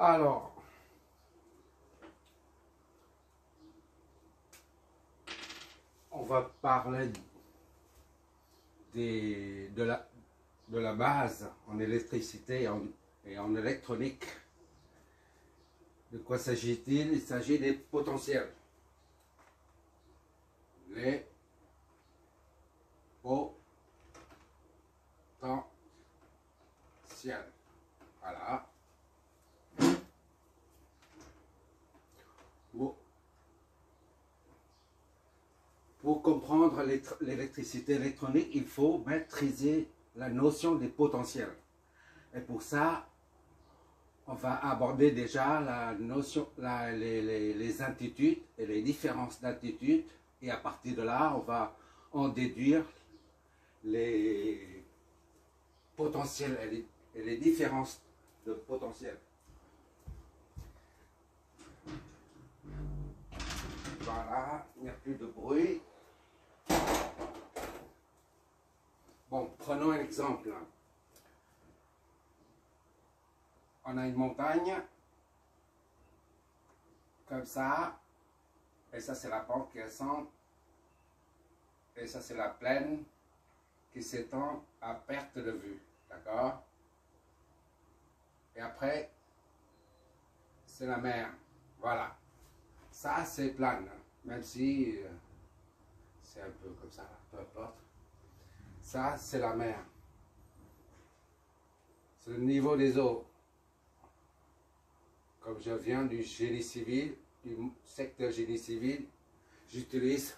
Alors, on va parler de la base en électricité et en électronique. De quoi s'agit-il? Il s'agit des potentiels. Les potentiels. Voilà. Pour comprendre l'électricité électronique, il faut maîtriser la notion des potentiels. Et pour ça, on va aborder déjà la notion, les amplitudes et les différences d'amplitude. Et à partir de là, on va en déduire les potentiels et les différences de potentiel. Voilà, il n'y a plus de bruit. Bon, prenons un exemple. On a une montagne, comme ça, et ça c'est la pente qui descend, et ça c'est la plaine qui s'étend à perte de vue, d'accord? Et après, c'est la mer, voilà. Ça c'est plane, même si c'est un peu comme ça, peu importe. Ça c'est la mer. C'est le niveau des eaux. Comme je viens du génie civil, du secteur génie civil, j'utilise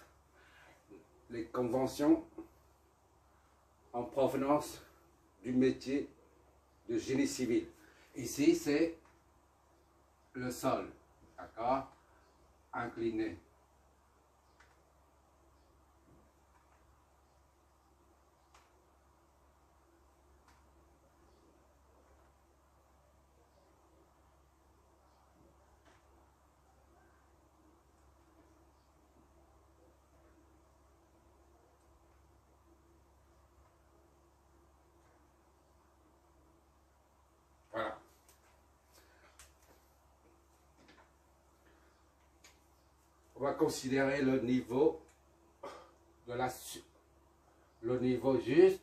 les conventions en provenance du métier de génie civil. Ici, c'est le sol, d'accord, incliné. Voilà. On va considérer le niveau de le niveau juste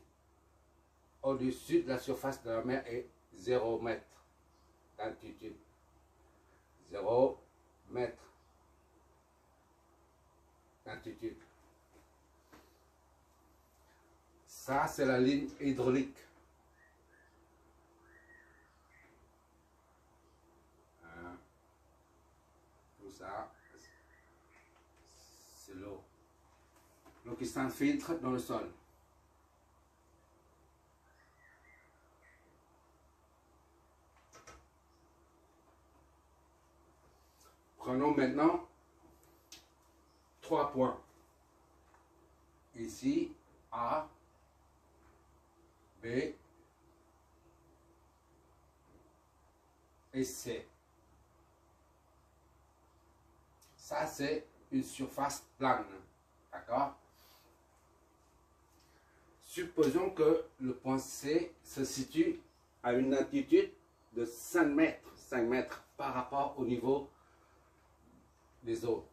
au-dessus de la surface de la mer est 0 mètre d'altitude. 0 mètre d'altitude. Ça, c'est la ligne hydraulique. Tout ça, c'est l'eau. L'eau qui s'infiltre dans le sol. Prenons maintenant 3 points. Ici, A, B et C. Ça, c'est une surface plane. D'accord? Supposons que le point C se situe à une altitude de 5 mètres. 5 mètres par rapport au niveau des eaux.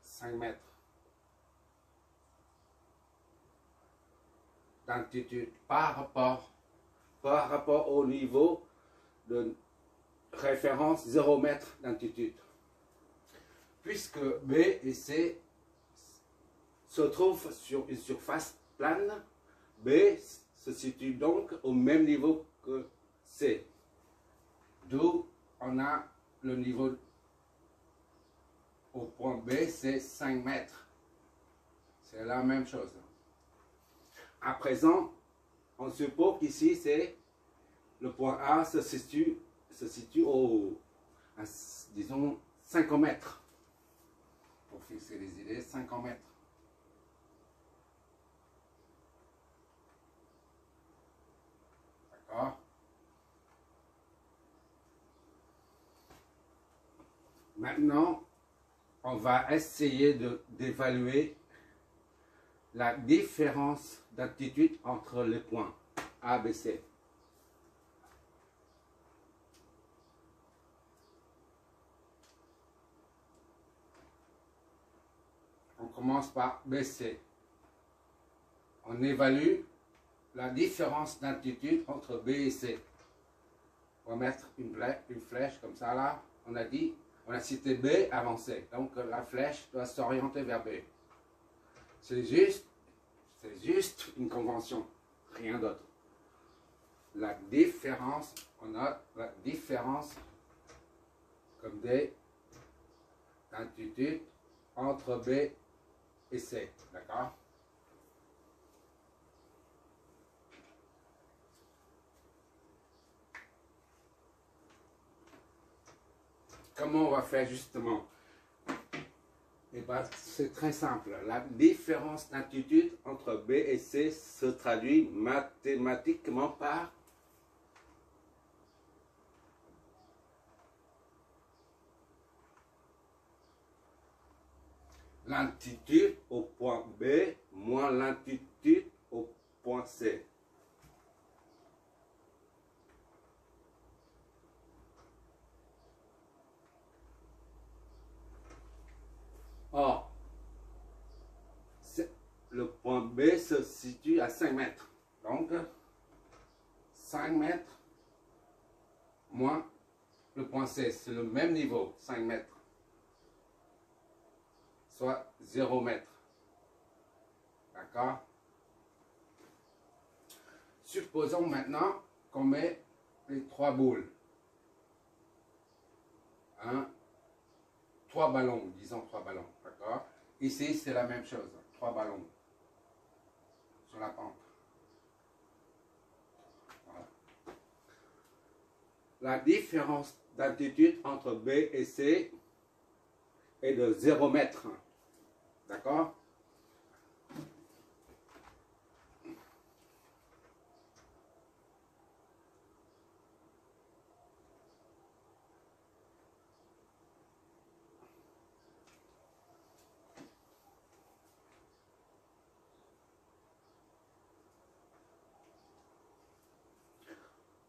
5 mètres d'altitude par rapport au niveau de référence 0 mètre d'altitude. Puisque B et C se trouvent sur une surface plane, B se situe donc au même niveau que C. D'où on a le niveau au point B, c'est 5 mètres. C'est la même chose. À présent, on suppose qu'ici, c'est le point A se situe à, disons, 50 mètres. Pour fixer les idées, 50 mètres. D'accord? Maintenant, on va essayer d'évaluer la différence d'altitude entre les points A, B, C. commence par BC. On évalue la différence d'altitude entre B et C. On va mettre une flèche comme ça là. On a dit, on a cité B avant C. Donc la flèche doit s'orienter vers B. C'est juste une convention, rien d'autre. La différence, on note la différence comme des altitudes entre B et C. D'accord? Comment on va faire justement? Eh bien, c'est très simple. La différence d'altitude entre B et C se traduit mathématiquement par l'altitude au point B moins l'altitude au point C. Or, le point B se situe à 5 mètres. Donc, 5 mètres moins le point C, c'est le même niveau, 5 mètres. Soit 0 mètre. D'accord? Supposons maintenant qu'on met les 3 boules. 3 ballons, disons 3 ballons. D'accord? Ici, c'est la même chose. 3 ballons sur la pente. Voilà. La différence d'altitude entre B et C est de 0 mètre. D'accord?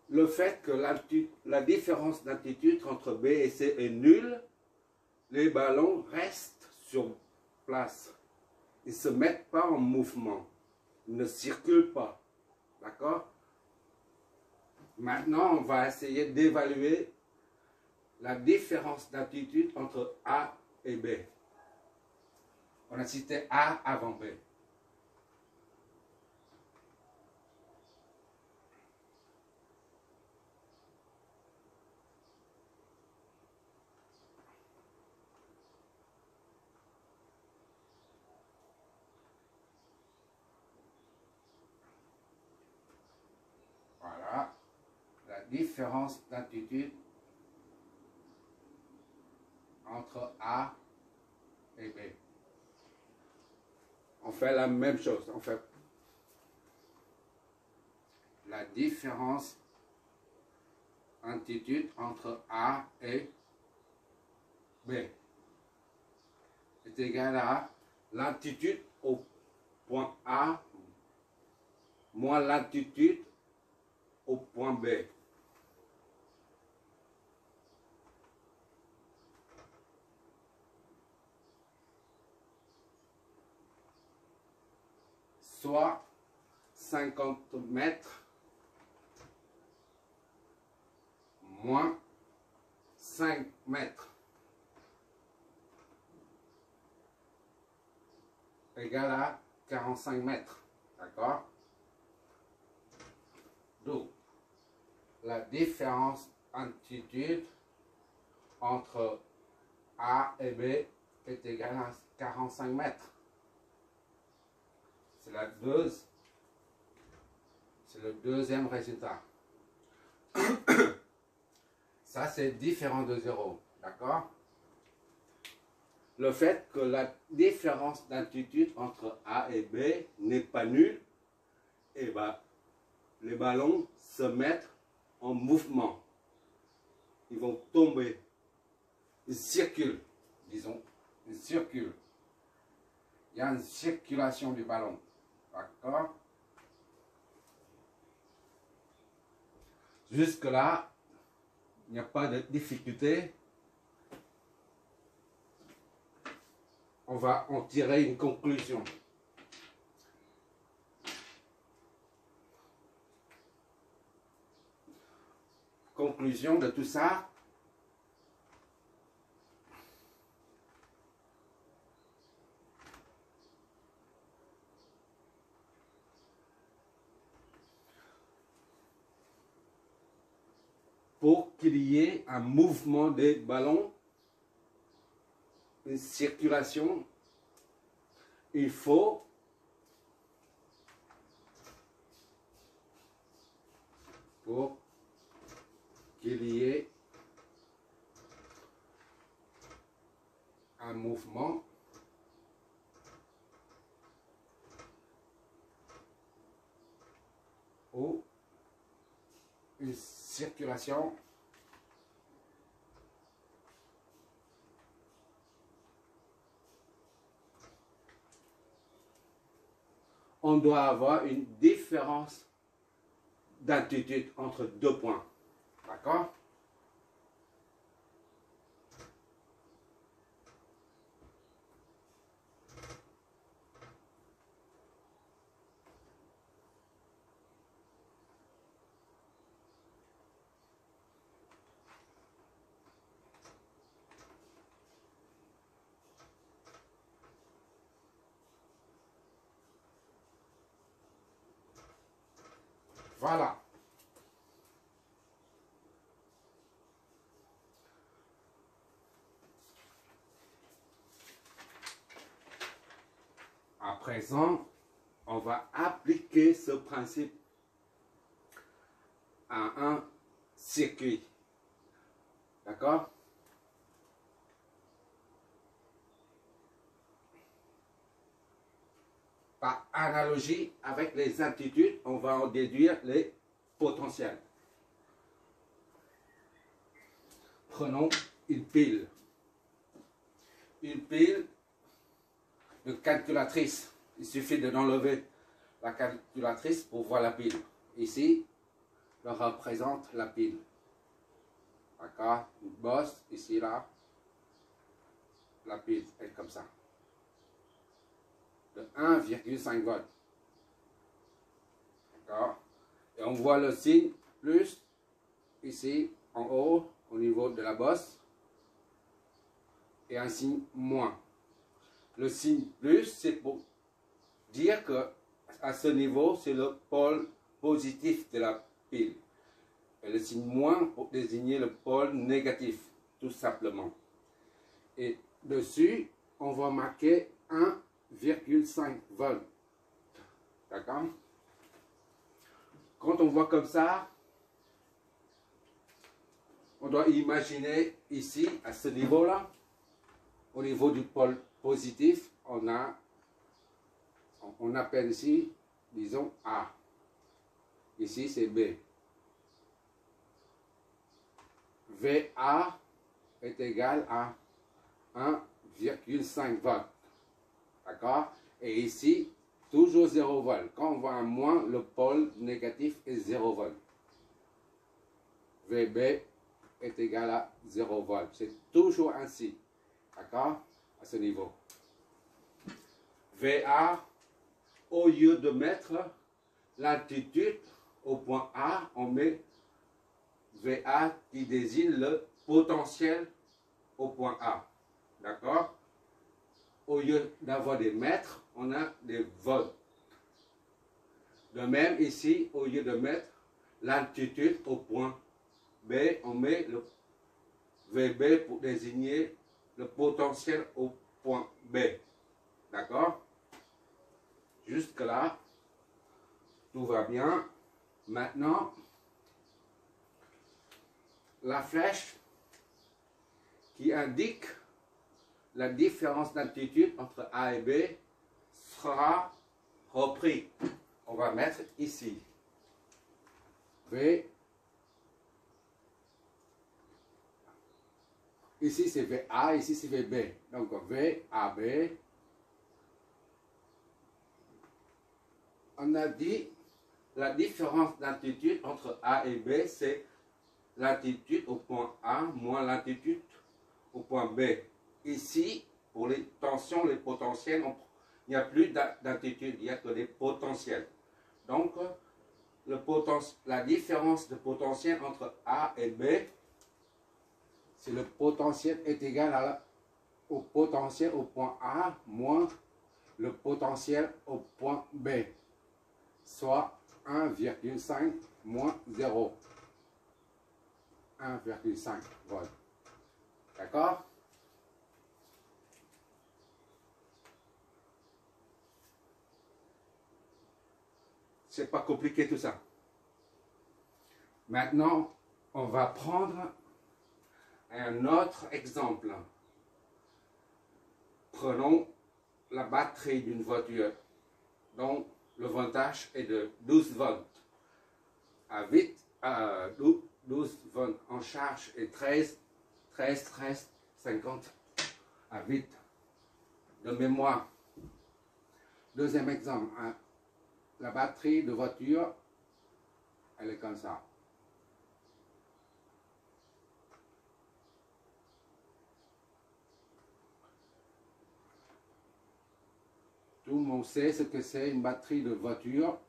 Le fait que la différence d'altitude entre B et C est nulle, les ballons restent sur place. Ils ne se mettent pas en mouvement. Ils ne circulent pas. D'accord? Maintenant, on va essayer d'évaluer la différence d'altitude entre A et B. On a cité A avant B. Voilà, la différence d'altitude entre A et B. On fait la même chose. On fait la différence d'altitude entre A et B est égal à l'altitude au point A moins l'altitude au point B. Soit 50 mètres moins 5 mètres égale à 45 mètres. D'accord? Donc, la différence d'altitude entre A et B est égale à 45 mètres. C'est le deuxième résultat. Ça, c'est différent de 0. D'accord? Le fait que la différence d'altitude entre A et B n'est pas nulle, et ben, les ballons se mettent en mouvement. Ils vont tomber. Ils circulent, disons. Ils circulent. Il y a une circulation du ballon. D'accord? Jusque-là, il n'y a pas de difficulté. on va en tirer une conclusion. Conclusion de tout ça. Pour qu'il y ait un mouvement des ballons, une circulation, il faut pour qu'il y ait un mouvement ou une circulation, on doit avoir une différence d'altitude entre deux points. D'accord? Voilà. À présent, on va appliquer ce principe à un circuit. D'accord? Par analogie avec les altitudes, on va en déduire les potentiels. Prenons une pile. Une pile de calculatrice. Il suffit d'enlever la calculatrice pour voir la pile. Ici, je représente la pile. D'accord? Une bosse, ici, là. La pile est comme ça. De 1,5 volts. D'accord? Et on voit le signe plus ici en haut au niveau de la bosse et un signe moins. Le signe plus, c'est pour dire que à ce niveau, c'est le pôle positif de la pile. Et le signe moins pour désigner le pôle négatif, tout simplement. Et dessus, on va marquer 1,5 volts. D'accord? Quand on voit comme ça, on doit imaginer ici, à ce niveau-là, au niveau du pôle positif, on appelle ici, disons A. Ici, c'est B. VA est égal à 1,5 volts. D'accord? Et ici, toujours 0 volts. Quand on voit un moins, le pôle négatif est 0 volts. VB est égal à 0 volts. C'est toujours ainsi. D'accord? À ce niveau. VA, au lieu de mettre l'altitude au point A, on met VA qui désigne le potentiel au point A. D'accord? Au lieu d'avoir des mètres, on a des volts. De même, ici, au lieu de mettre l'altitude au point B, on met le VB pour désigner le potentiel au point B. D'accord? Jusque-là, tout va bien. Maintenant, la flèche qui indique la différence d'altitude entre A et B sera repris. On va mettre ici. V. Ici c'est VA, ici c'est VB. Donc VAB. On a dit la différence d'altitude entre A et B, c'est l'altitude au point A moins l'altitude au point B. Ici, Pour les tensions, les potentiels, il n'y a plus d'amplitude, il n'y a que des potentiels. Donc, la différence de potentiel entre A et B, c'est le potentiel est égal au potentiel au point A moins le potentiel au point B, soit 1,5 moins 0. 1,5 volts. D'accord? C'est pas compliqué tout ça. Maintenant, on va prendre un autre exemple. Prenons la batterie d'une voiture dont le voltage est de 12 volts. À 12 volts en charge et 13, 50 à 8 de mémoire. Deuxième exemple, la batterie de voiture, elle est comme ça. Tout le monde sait ce que c'est une batterie de voiture.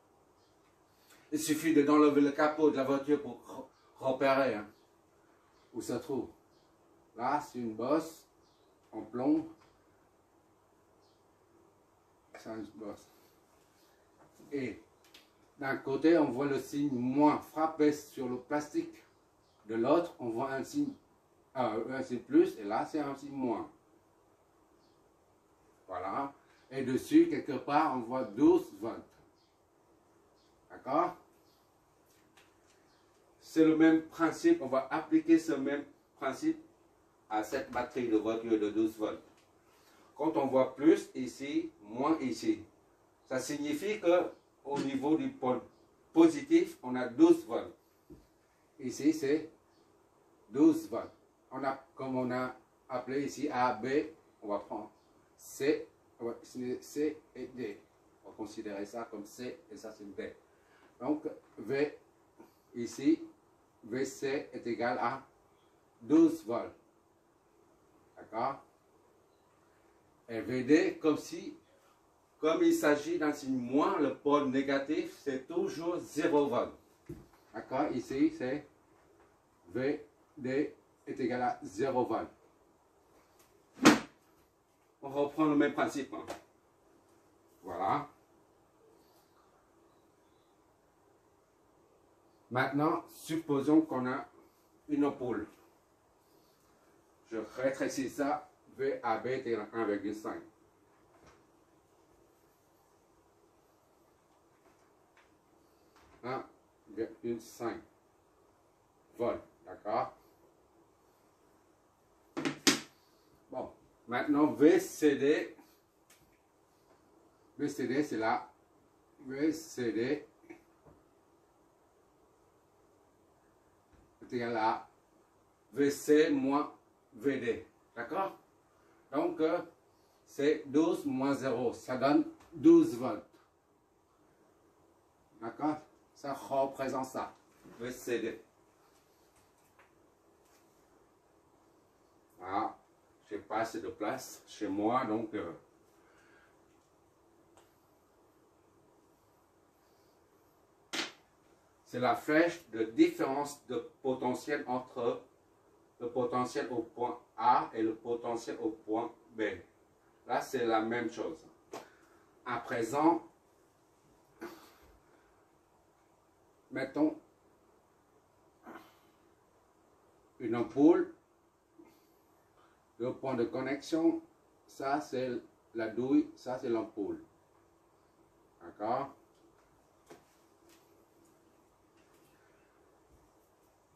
Il suffit d'enlever le capot de la voiture pour repérer où ça se trouve. Là, c'est une bosse en plomb. C'est une bosse. Et d'un côté, on voit le signe moins frappé sur le plastique. De l'autre, on voit un signe plus, et là, c'est un signe moins. Voilà. Et dessus, quelque part, on voit 12 volts. D'accord? C'est le même principe, on va appliquer ce même principe à cette batterie de voiture de 12 volts. Quand on voit plus ici, moins ici, ça signifie que au niveau du pôle positif, on a 12 volts. Ici, c'est 12 volts. Comme on a appelé ici A, B, on va prendre C, C et D. On va considérer ça comme C et ça c'est D. Donc, V ici, VC est égal à 12 volts. D'accord? Et VD, comme il s'agit d'un signe moins, le pôle négatif, c'est toujours 0 volts. D'accord? Ici, c'est VD est égal à 0 volts. On reprend le même principe. Voilà. Maintenant, supposons qu'on a une ampoule. Je rétrécis ça, VAB est égal à 1,5. « 1,5 volts. D'accord? Bon, maintenant VCD c'est là. VCD est égal à VC moins VD. D'accord? Donc, c'est 12 moins 0. Ça donne 12 volts. D'accord? Ça représente ça. VCD. Ah, je n'ai pas assez de place chez moi, donc c'est la flèche de différence de potentiel entre le potentiel au point A et le potentiel au point B. Là, c'est la même chose. À présent, mettons une ampoule. Le point de connexion, ça c'est la douille, ça c'est l'ampoule. D'accord?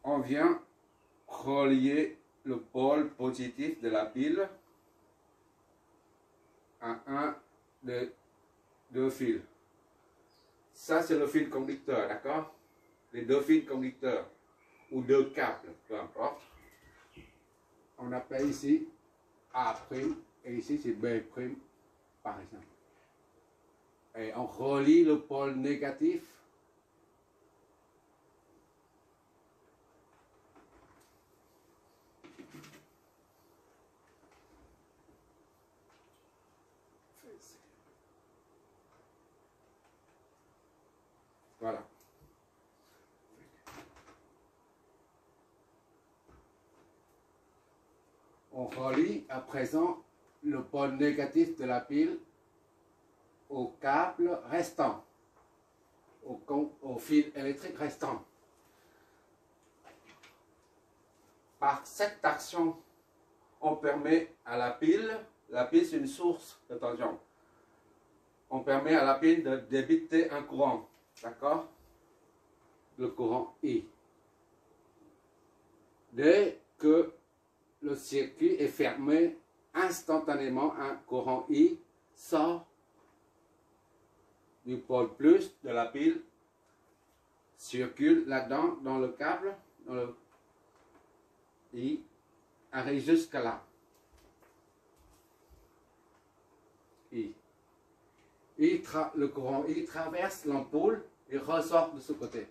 On vient relier le pôle positif de la pile à un des deux fils. Ça c'est le fil conducteur, d'accord? Les deux fils conducteurs ou deux câbles, peu importe. On appelle ici A' et ici c'est B' par exemple. Et on relie le pôle négatif Voilà. On relie à présent le pôle négatif de la pile au câble restant, au fil électrique restant. Par cette action, on permet à la pile c'est une source de tension, on permet à la pile de débiter un courant, d'accord? Le courant I. Dès que le circuit est fermé, instantanément un courant I sort du pôle plus de la pile, circule là-dedans dans le câble, I arrive jusqu'à là. Le courant I traverse l'ampoule et ressort de ce côté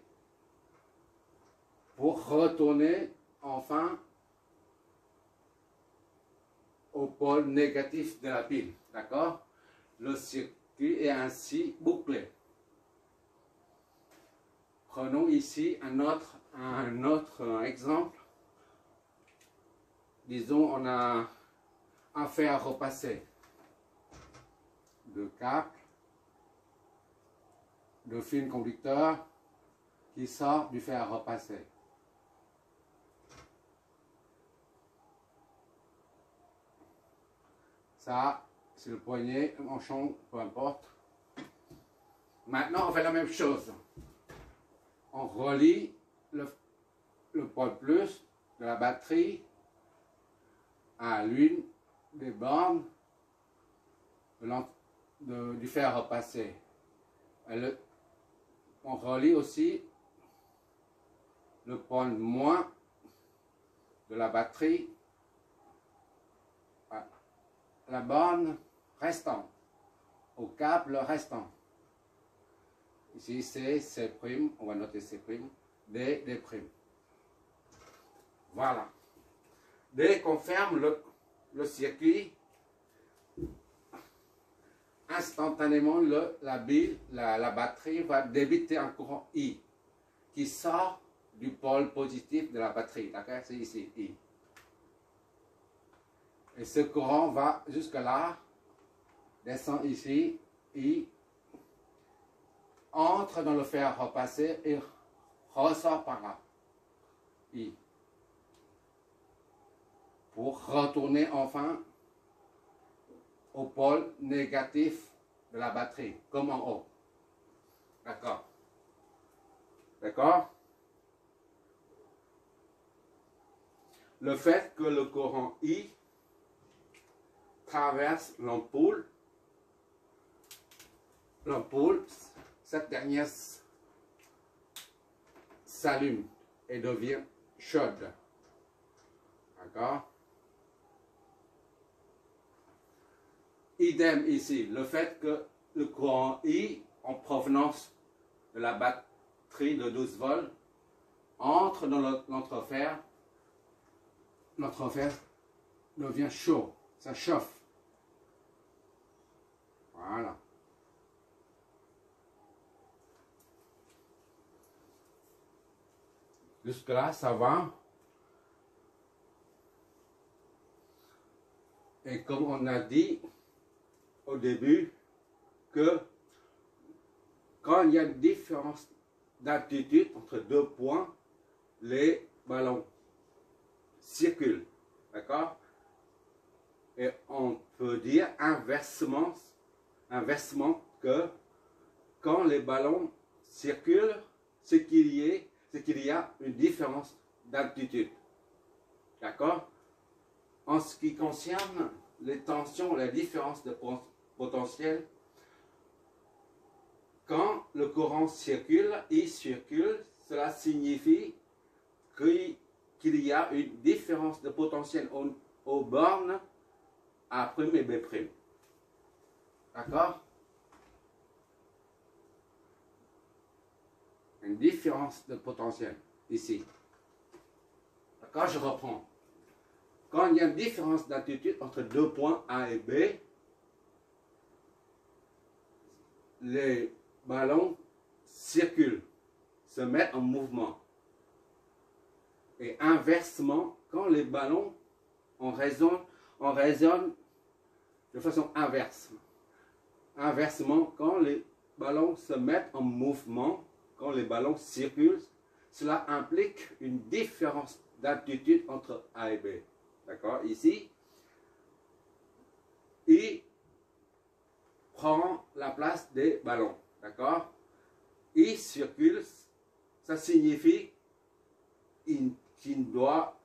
pour retourner enfin au pôle négatif de la pile. D'accord? Le circuit est ainsi bouclé. Prenons ici un autre exemple. Disons, on a un fer à repasser. Deux câbles, deux fils conducteurs qui sortent du fer à repasser. Ça, c'est le poignet, le manchon, peu importe. Maintenant, on fait la même chose. On relie le pôle plus de la batterie à l'une des bornes du fer à repasser. On relie aussi le pôle moins de la batterie à la borne restante, au câble restant. Ici c'est C', on va noter C', D'. Voilà. Dès qu'on ferme le circuit, instantanément la batterie va débiter un courant I qui sort du pôle positif de la batterie. D'accord? C'est ici, I. Et ce courant va jusque là, descend ici, I, entre dans le fer à repasser et ressort par là, I. Pour retourner enfin au pôle négatif de la batterie, comme en haut. D'accord? D'accord? Le fait que le courant I traverse l'ampoule, cette dernière s'allume et devient chaude. D'accord? Idem ici, le fait que le courant I en provenance de la batterie de 12 volts entre dans l'entrefer, l'entrefer devient chaud, ça chauffe. Voilà. Jusque là, ça va. Et comme on a dit au début, que quand il y a une différence d'altitude entre deux points, les ballons circulent. D'accord? Et on peut dire inversement que quand les ballons circulent, c'est qu'il y a une différence d'altitude. D'accord? En ce qui concerne les tensions, la différence de potentiel, quand le courant circule, il circule, cela signifie qu'il y a une différence de potentiel aux bornes A' et B'. D'accord? Une différence de potentiel ici. D'accord? Je reprends. Quand il y a une différence d'altitude entre deux points A et B, les ballons circulent. se mettent en mouvement. Et inversement, quand les ballons, on raisonne de façon inverse. Inversement, quand les ballons se mettent en mouvement, quand les ballons circulent, cela implique une différence d'altitude entre A et B. D'accord? Ici, I prend la place des ballons. D'accord? I circule, ça signifie qu'il doit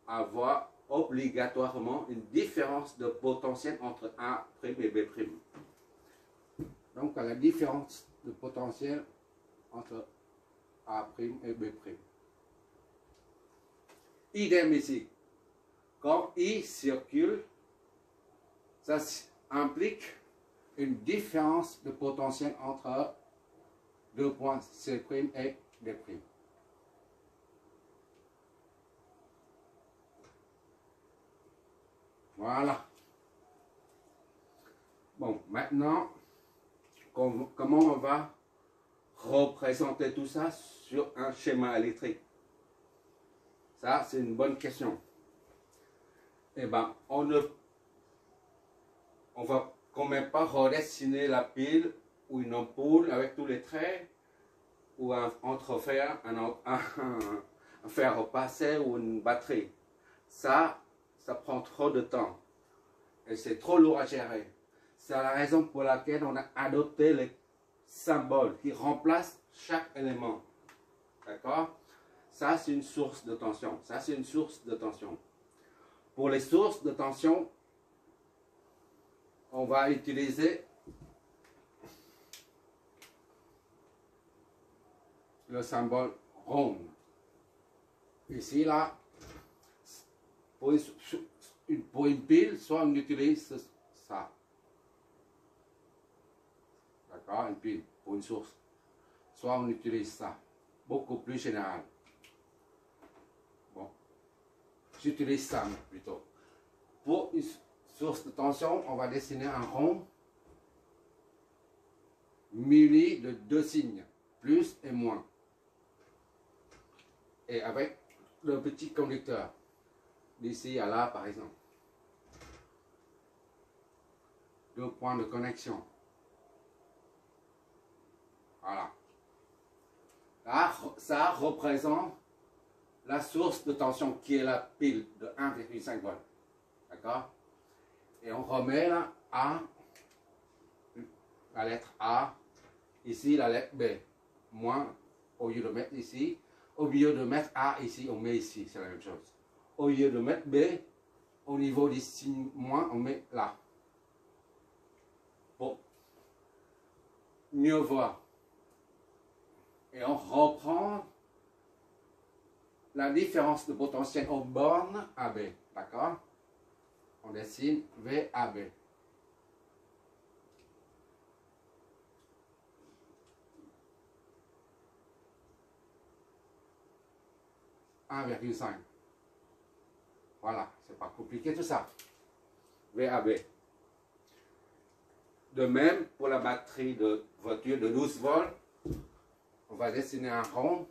avoir obligatoirement une différence de potentiel entre A' et B'. Donc, la différence de potentiel entre A' et B'. Idem ici. Quand I circule, ça implique une différence de potentiel entre deux points C' et D'. Voilà. Bon, maintenant, comment on va représenter tout ça sur un schéma électrique? Ça, c'est une bonne question. Eh bien, on va quand même pas redessiner la pile ou une ampoule avec tous les traits ou un entrefer, un fer repassé ou une batterie. Ça prend trop de temps et c'est trop lourd à gérer. C'est la raison pour laquelle on a adopté les symboles qui remplacent chaque élément. D'accord? Ça, c'est une source de tension. Ça, c'est une source de tension. Pour les sources de tension, on va utiliser le symbole rond. Ici, là, pour une pile, soit on utilise ça. D'accord? Une pile pour une source. Soit on utilise ça. Beaucoup plus général. Bon. J'utilise ça plutôt. Pour une source de tension, on va dessiner un rond muni de deux signes, plus et moins. Et avec le petit conducteur, d'ici à là par exemple. Deux points de connexion. Voilà. Là, ça représente la source de tension qui est la pile de 1,5 volts. D'accord? Et on remet là A, la lettre A, ici la lettre B. Moins, au lieu de mettre ici, au lieu de mettre A ici, on met ici, c'est la même chose. Au lieu de mettre B, au niveau d'ici moins, on met là. Pour mieux voir. Et on reprend la différence de potentiel aux bornes AB. D'accord? On dessine VAB. « 1,5. Voilà, c'est pas compliqué tout ça. VAB. De même, pour la batterie de voiture de 12 volts, on va dessiner un rond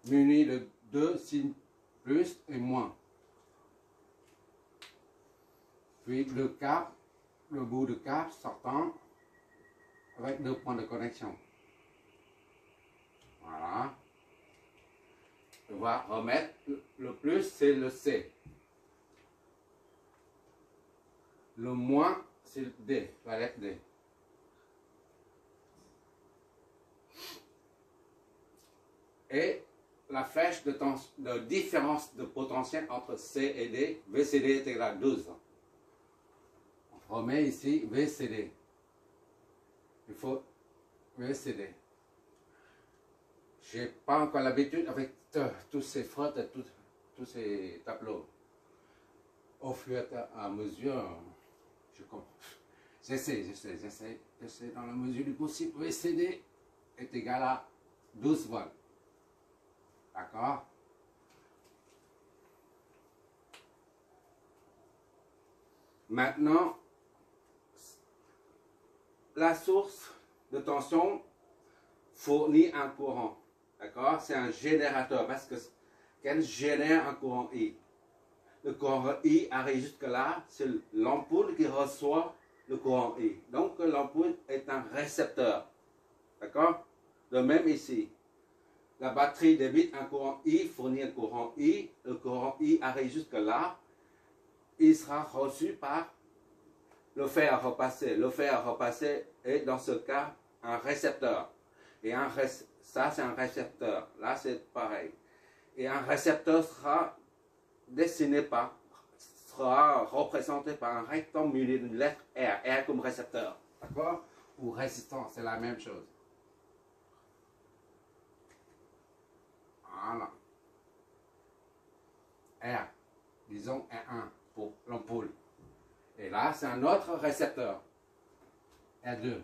muni de deux signes plus et moins. Puis le cap, le bout de cap sortant avec deux points de connexion. Voilà. On va remettre le plus, c'est le C. Le moins, c'est le D, la lettre D. Et la flèche de différence de potentiel entre C et D, VCD est égal à 12. On remet ici VCD. Il faut VCD. Je n'ai pas encore l'habitude avec tous ces frottes et tous ces tableaux. Au fur et à mesure, je comprends. J'essaie dans la mesure du possible. VCD est égal à 12 volts. D'accord? Maintenant, la source de tension fournit un courant. D'accord? C'est un générateur parce qu'elle génère un courant I. Le courant I arrive jusque-là, c'est l'ampoule qui reçoit le courant I. Donc l'ampoule est un récepteur. D'accord? De même ici. La batterie débite un courant I, fournit un courant I. Le courant I arrive jusque-là. Il sera reçu par le fer à repasser. Le fer à repasser est dans ce cas un récepteur. Et ça c'est un récepteur. Là c'est pareil. Et un récepteur sera représenté par un rectangle muni d'une lettre R. R comme récepteur. D'accord? Ou résistance, c'est la même chose. Voilà. R, disons R1 pour l'ampoule. Et là, c'est un autre récepteur. R2.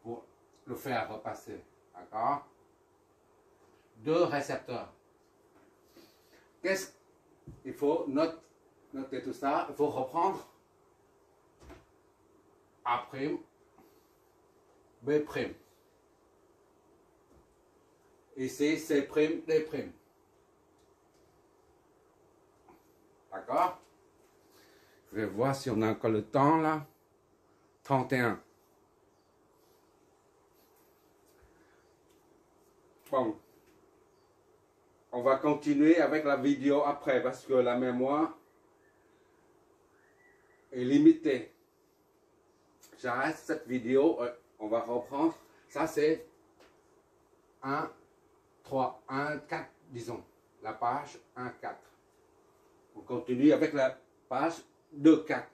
Pour le faire repasser. D'accord? Deux récepteurs. Qu'est-ce qu'il faut noter tout ça? Il faut reprendre A', B'. Ici, C', D'. D'accord? Je vais voir si on a encore le temps là. 31. Bon. On va continuer avec la vidéo après parce que la mémoire est limitée. J'arrête cette vidéo. On va reprendre. Ça c'est 1, 3, 1, 4, disons. La page 1, 4. On continue avec la page 2, 4.